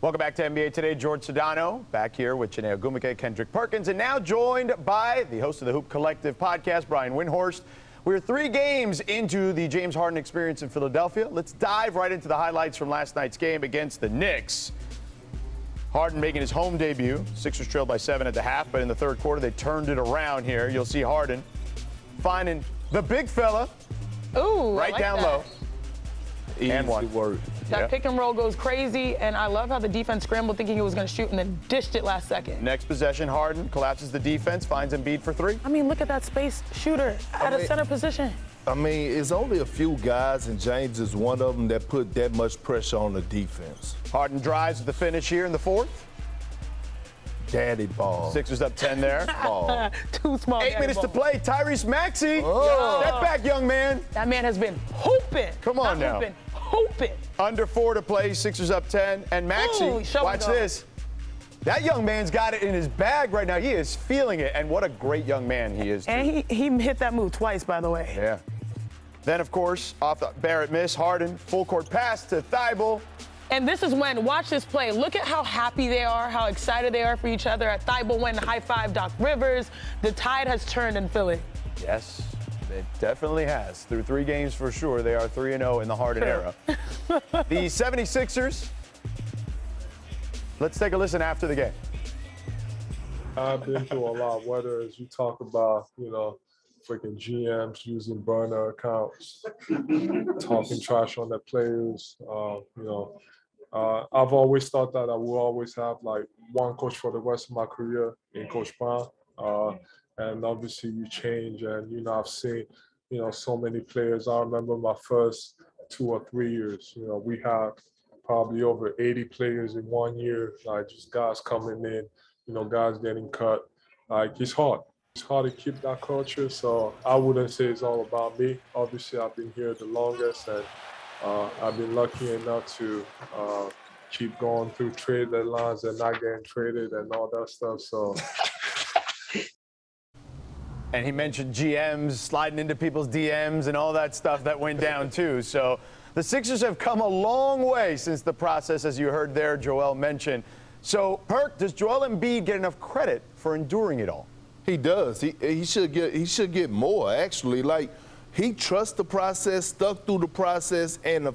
Welcome back to NBA Today. George Sedano back here with Janae Ogumike, Kendrick Perkins, and now joined by the host of the Hoop Collective podcast, Brian Windhorst. We're 3 games into the James Harden experience in Philadelphia. Let's dive right into the highlights from last night's game against the Knicks. Harden making his home debut. Sixers trailed by 7 at the half, but in the third quarter, they turned it around here. You'll see Harden finding the big fella. Ooh, right like down that. low. And one. That pick and roll goes crazy, and I love how the defense scrambled thinking he was going to shoot and then dished it last second. Next possession, Harden collapses the defense, finds Embiid for 3. I mean, look at that space shooter at a center position. I mean, it's only a few guys, and James is one of them, that put that much pressure on the defense. Harden drives with the finish here in the fourth. Daddy ball. Sixers up 10 there. Ball. Too small. 8 minutes to play. Tyrese Maxey. Oh. Step back, young man. That man has been hooping. Come on now. Hooping. Under 4 to play. Sixers up 10. And Maxey, watch this. That young man's got it in his bag right now. He is feeling it. And what a great young man he is, too. And he hit that move twice, by the way. Yeah. Then, of course, off the Barrett miss, Harden, full court pass to Thibault. And this is when, watch this play. Look at how happy they are, how excited they are for each other. Thibault went and high-fived Doc Rivers. The tide has turned in Philly. Yes, it definitely has. Through 3 games for sure, they are 3-0 in the Harden era. The 76ers, let's take a listen after the game. I've been through a lot, whether as you talk about, freaking GMs using burner accounts, talking trash on their players. I've always thought that I will always have like one coach for the rest of my career in Coach Brown. And obviously you change, and, I've seen, so many players. I remember my first 2 or 3 years, we had probably over 80 players in 1 year, like just guys coming in, guys getting cut. Like, it's hard. It's hard to keep that culture, so I wouldn't say it's all about me. Obviously, I've been here the longest, and I've been lucky enough to keep going through trade deadlines and not getting traded and all that stuff. So. And he mentioned GMs sliding into people's DMs and all that stuff that went down too. So the Sixers have come a long way since the process, as you heard there, Joel mention. So, Perk, does Joel Embiid get enough credit for enduring it all? He does. He should get more, actually. Like, he trusts the process, stuck through the process, and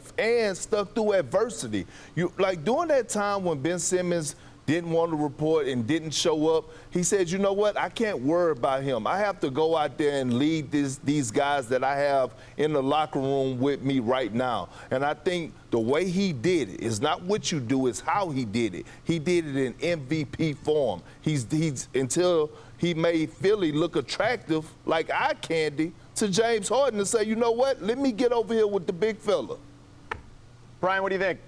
stuck through adversity. During that time when Ben Simmons didn't want to report and didn't show up, he said, you know what, I can't worry about him. I have to go out there and lead these guys that I have in the locker room with me right now. And I think the way he did it is not what you do, it's how he did it. He did it in MVP form. He's until he made Philly look attractive like eye candy to James Harden to say, you know what, let me get over here with the big fella. Brian, what do you think?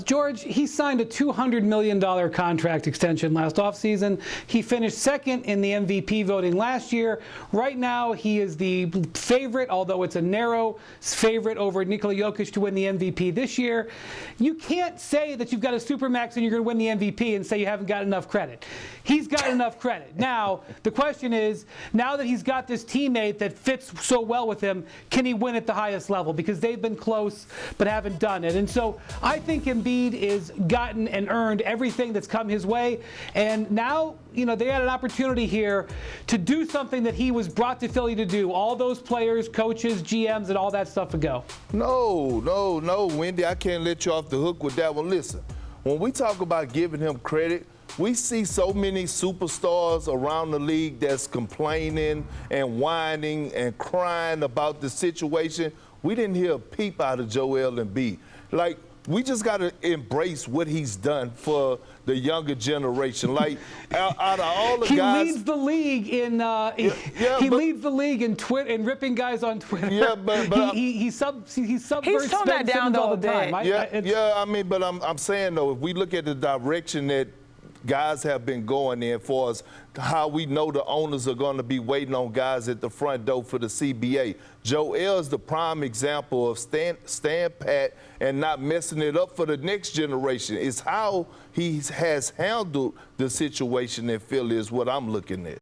George, he signed a $200 million contract extension last offseason. He finished second in the MVP voting last year. Right now, he is the favorite, although it's a narrow favorite over Nikola Jokic to win the MVP this year. You can't say that you've got a supermax and you're going to win the MVP and say you haven't got enough credit. He's got enough credit. Now, the question is, now that he's got this teammate that fits so well with him, can he win at the highest level? Because they've been close but haven't done it. And so I think Embiid is gotten and earned everything that's come his way, and now they had an opportunity here to do something that he was brought to Philly to do. All those players, coaches, GMs, and all that stuff ago. No, Wendy, I can't let you off the hook with that one. Listen, when we talk about giving him credit, we see so many superstars around the league that's complaining and whining and crying about the situation. We didn't hear a peep out of Joel Embiid. We just got to embrace what he's done for the younger generation. Out of all the guys, he leads the league in leads the league in Twitter and ripping guys on Twitter. Yeah, but he subverts He's toned that down all the time. But I'm saying though, if we look at the direction that guys have been going in for us, how we know the owners are going to be waiting on guys at the front door for the CBA. Joel's the prime example of stand pat and not messing it up for the next generation. It's how he has handled the situation in Philly is what I'm looking at.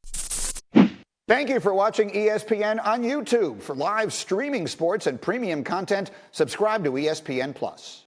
Thank you for watching ESPN on YouTube. For live streaming sports and premium content, subscribe to ESPN+.